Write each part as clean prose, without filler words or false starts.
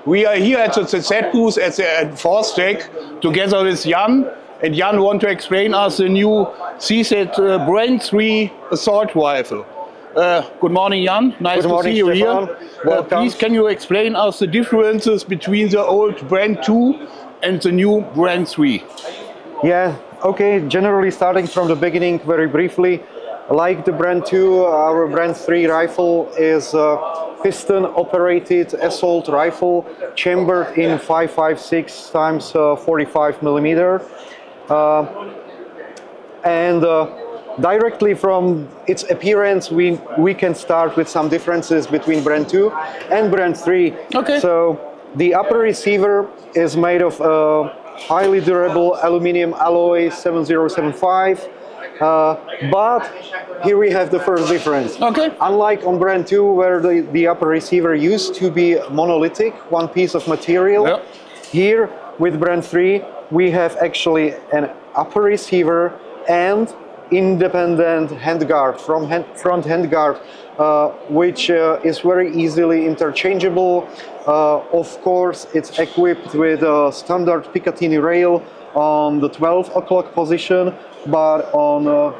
We are here at the Z booth at Force Tech together with Jan. And Jan want to explain us the new CZ Bren 3 assault rifle. Good morning, Jan. Nice to see you here. Please, can you explain us the differences between the old Bren 2 and the new Bren 3? Yeah, okay. Generally, starting from the beginning, very briefly, like the Bren 2, our Bren 3 rifle is a piston-operated assault rifle, chambered in 5.56 times 45 millimeter, and directly from its appearance, we can start with some differences between Bren 2 and Bren 3. Okay. So the upper receiver is made of highly durable aluminum alloy 7075. But here we have the first difference. Okay. Unlike on Bren 2, where the upper receiver used to be monolithic, one piece of material, yep. Here with Bren 3, we have actually an upper receiver and independent handguard, front handguard, which is very easily interchangeable. Of course, it's equipped with a standard Picatinny rail on the 12 o'clock position, but on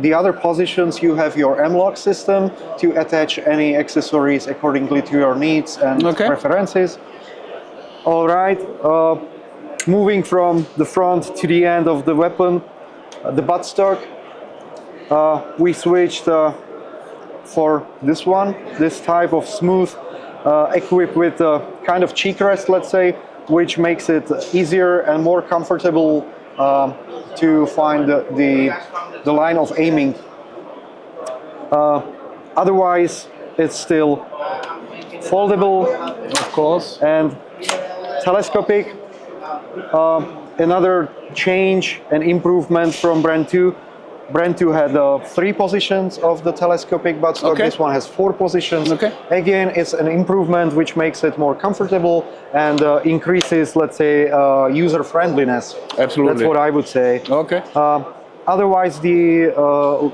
the other positions you have your M-lock system to attach any accessories accordingly to your needs and preferences. All right, moving from the front to the end of the weapon, the buttstock, we switched for this type of smooth, equipped with a kind of cheek rest, let's say, which makes it easier and more comfortable to find the line of aiming. Otherwise, it's still foldable, of course, and telescopic. Another change and improvement from Bren 2. Bren 2 had 3 positions of the telescopic buttstock. This one has 4 positions. Again, it's an improvement which makes it more comfortable and increases, let's say, user friendliness. Absolutely. That's what I would say. Okay. Otherwise, the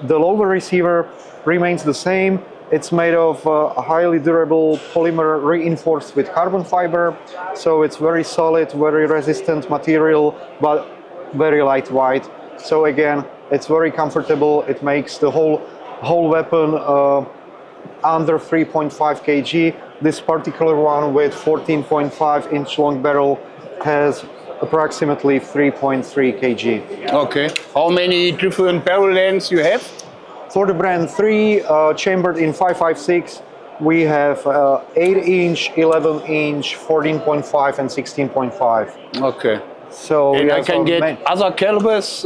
lower receiver remains the same. It's made of a highly durable polymer reinforced with carbon fiber, so it's very solid, very resistant material, but very lightweight. So again, it's very comfortable. It makes the whole weapon under 3.5 kg. This particular one with 14.5 inch long barrel has approximately 3.3 kg. Okay. How many different barrel lengths you have? For the Bren 3, chambered in 5.56, we have 8 inch, 11 inch, 14.5 and 16.5. Okay. So and I can get other calibers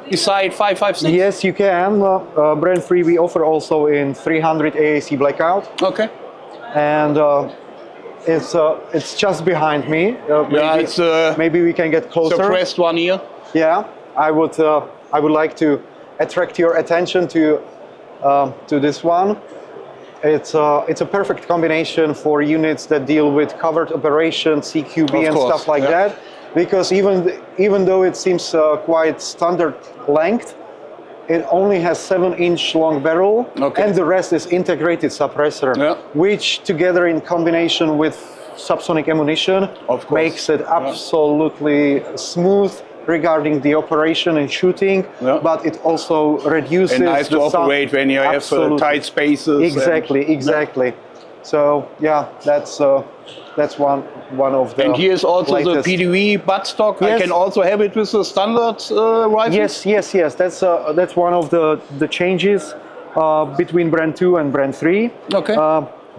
beside 5.56? Yes, you can. Bren 3 we offer also in 300 AAC blackout. Okay. And it's just behind me. Maybe we can get closer. Suppressed one here. Yeah, I would like to attract your attention to this one. It's a perfect combination for units that deal with covert operations, CQB, and stuff like that. Because even though it seems quite standard length, it only has 7 inch long barrel, and the rest is integrated suppressor, which together in combination with subsonic ammunition makes it absolutely smooth regarding the operation and shooting, but it also reduces and nice to operate when you have tight spaces. Exactly. So yeah, that's one of the. And here is also latest. The PDV buttstock. Yes. I can also have it with the standard rifle. Yes. That's one of the changes between Bren 2 and Bren 3. Okay.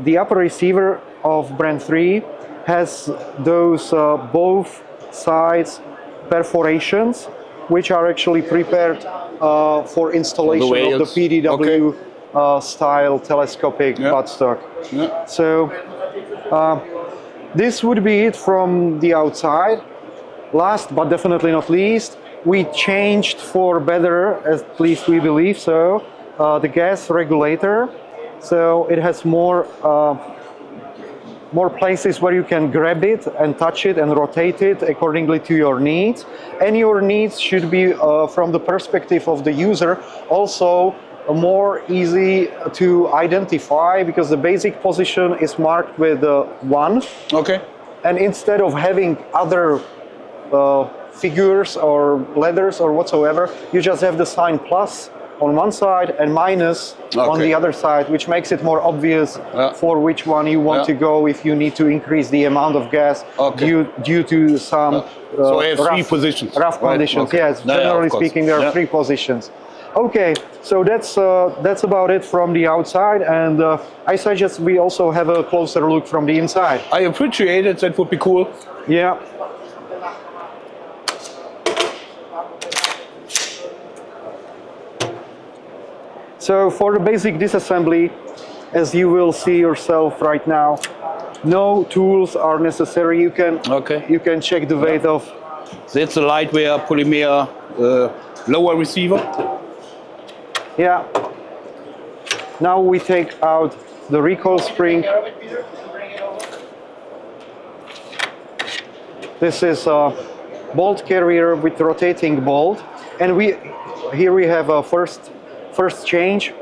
The upper receiver of Bren 3 has those both sides perforations, which are actually prepared for installation of the PDW style telescopic buttstock. So this would be it from the outside. Last but definitely not least, we changed for better, at least we believe so, the gas regulator. So it has more places where you can grab it and touch it and rotate it accordingly to your needs. And your needs should be, from the perspective of the user, also more easy to identify, because the basic position is marked with 1. Okay. and instead of having other figures or letters or whatsoever, you just have the sign plus on one side and minus on the other side, which makes it more obvious for which one you want to go if you need to increase the amount of gas due to some so I have three positions. Rough conditions. Yes, generally speaking, there are three positions. Okay, so that's about it from the outside, and I suggest we also have a closer look from the inside. I appreciate it. That would be cool. Yeah. So for the basic disassembly, as you will see yourself right now, no tools are necessary. You can check the weight of. That's a lightweight polymer lower receiver. Yeah. Now we take out the recoil spring. This is a bolt carrier with rotating bolt, and here we have a first change.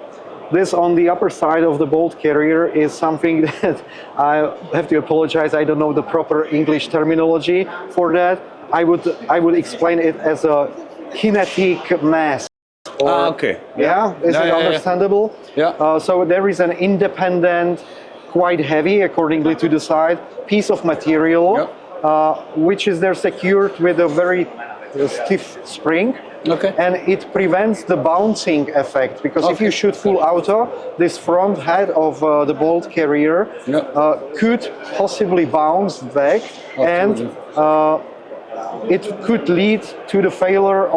This on the upper side of the bolt carrier is something that I have to apologize. I don't know the proper English terminology for that. I would explain it as a kinetic mass. Yeah, is it understandable? Yeah. So there is an independent, quite heavy, accordingly to the side, piece of material, which is there secured with a very stiff spring. And it prevents the bouncing effect, because if you shoot full auto, this front head of the bolt carrier could possibly bounce back, and it could lead to the failure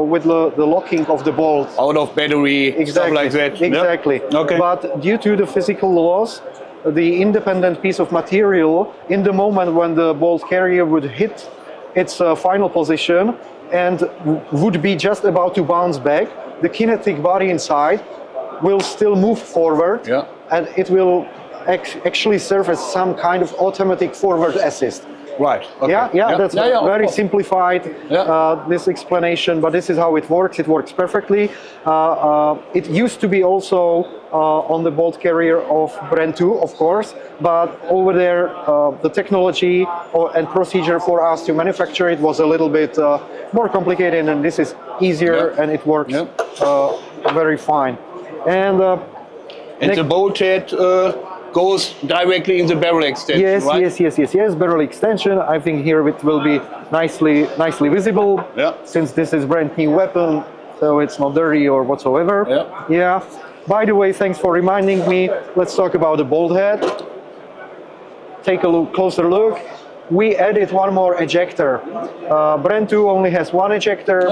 with the locking of the bolt. Out of battery, stuff like that. Exactly. Okay. But due to the physical laws, the independent piece of material, in the moment when the bolt carrier would hit its final position and would be just about to bounce back, the kinetic body inside will still move forward, and it will actually serve as some kind of automatic forward assist. Right. Okay. Yeah, that's very simplified, this explanation, but this is how it works. It works perfectly. It used to be also on the bolt carrier of Bren 2, of course, but over there the technology and procedure for us to manufacture it was a little bit more complicated, and this is easier and it works very fine. And the bolt head goes directly in the barrel extension, right? Yes, barrel extension. I think here it will be nicely visible, since this is brand new weapon, so it's not dirty or whatsoever. Yeah. By the way, thanks for reminding me. Let's talk about the bolt head. Take a closer look. We added one more ejector. Bren 2 only has one ejector.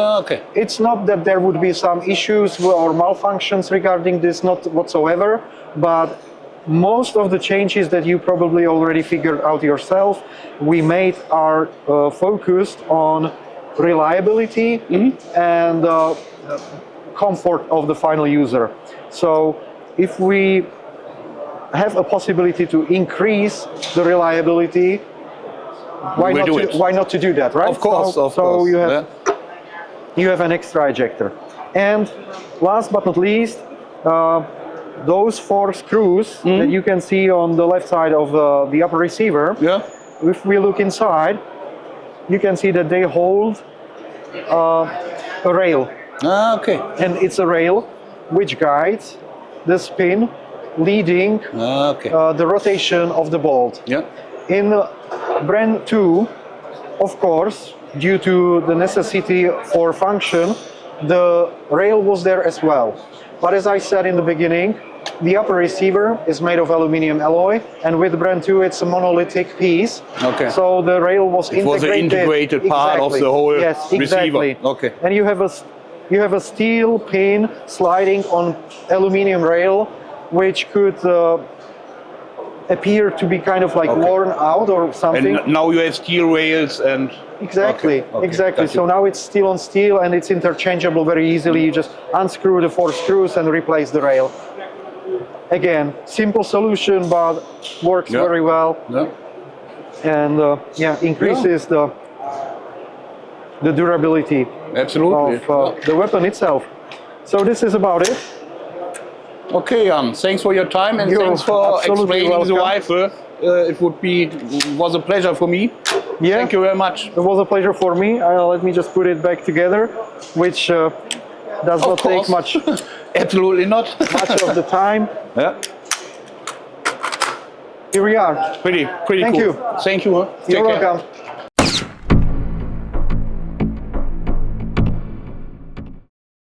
It's not that there would be some issues or malfunctions regarding this, not whatsoever, but most of the changes that you probably already figured out yourself, we made are focused on reliability and comfort of the final user. So if we have a possibility to increase the reliability, why not to do that, right? Of course. So you have an extra ejector. And last but not least, those 4 screws that you can see on the left side of the upper receiver, if we look inside, you can see that they hold a rail. And it's a rail which guides the spin leading the rotation of the bolt. In Bren 2, of course, due to the necessity for function, the rail was there as well. But as I said in the beginning, the upper receiver is made of aluminum alloy, and with Bren 2 it's a monolithic piece. So the rail was integrated. It was an integrated part of the whole receiver. And you have a steel pin sliding on aluminum rail, which could appear to be kind of like worn out or something. And now you have steel rails and... Exactly. So now it's steel on steel, and it's interchangeable very easily. You just unscrew the 4 screws and replace the rail. Again, simple solution, but works very well. And increases the durability of the weapon itself. So this is about it. Okay, Jan, thanks for your time, and thanks for explaining the rifle was a pleasure for me. Yeah. Thank you very much. It was a pleasure for me. Let me just put it back together, which does not take much Absolutely not. much of the time. Yeah. Here we are. Pretty Thank cool. you. Thank you. Huh? You're Take care. welcome.